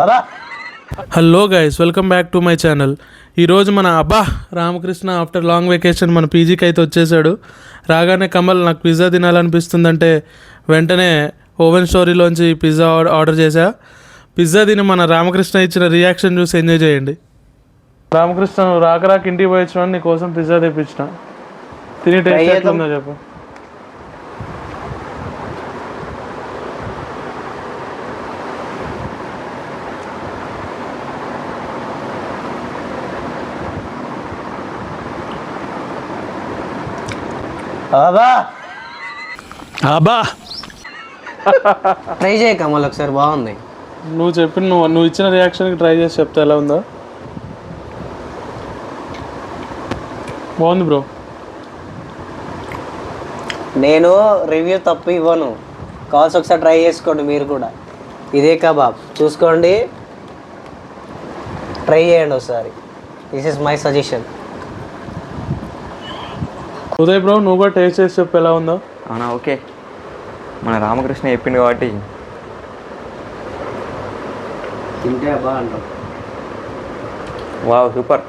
అలా hello guys, welcome back to my channel. ఈరోజు మన రామకృష్ణ ఆఫ్టర్ లాంగ్ వెకేషన్ మన పీజీకి అయితే వచ్చేసాడు. రాగానే కమల్ నాకు పిజ్జా తినాలనిపిస్తుందంటే వెంటనే ఓవెన్ స్టోరీలోంచి పిజ్జా ఆర్డర్ చేశా. పిజ్జా తిని మన రామకృష్ణ ఇచ్చిన రియాక్షన్ చూసి ఎంజాయ్ చేయండి. రామకృష్ణ, నువ్వు రాక ఇంటికి పోయించిన నీ కోసం పిజ్జా తెప్పించిన. తిని టేస్ట్ ఎట్లుందో చెప్పు. అలా అబ్బా, ట్రై చేయ కమల్ ఒకసారి, బాగుంది. నువ్వు ఇచ్చిన రియాక్షన్కి ట్రై చేసి చెప్తే ఎలా ఉందో. బాగుంది బ్రో. నేను రివ్యూ తప్పు ఇవ్వను, కావాల్సి ఒకసారి ట్రై చేసుకోండి మీరు కూడా. ఇదే కబాబ్ చూసుకోండి, ట్రై చేయండి ఒకసారి. This is my suggestion. Uday bro, నువ్వు కూడా టేస్ట్ చేసి చెప్పు ఎలా ఉందో. అవునా, ఓకే. మన రామకృష్ణ చెప్పింది కాబట్టి తింటే అబ్బా అంటాం. Wow, super.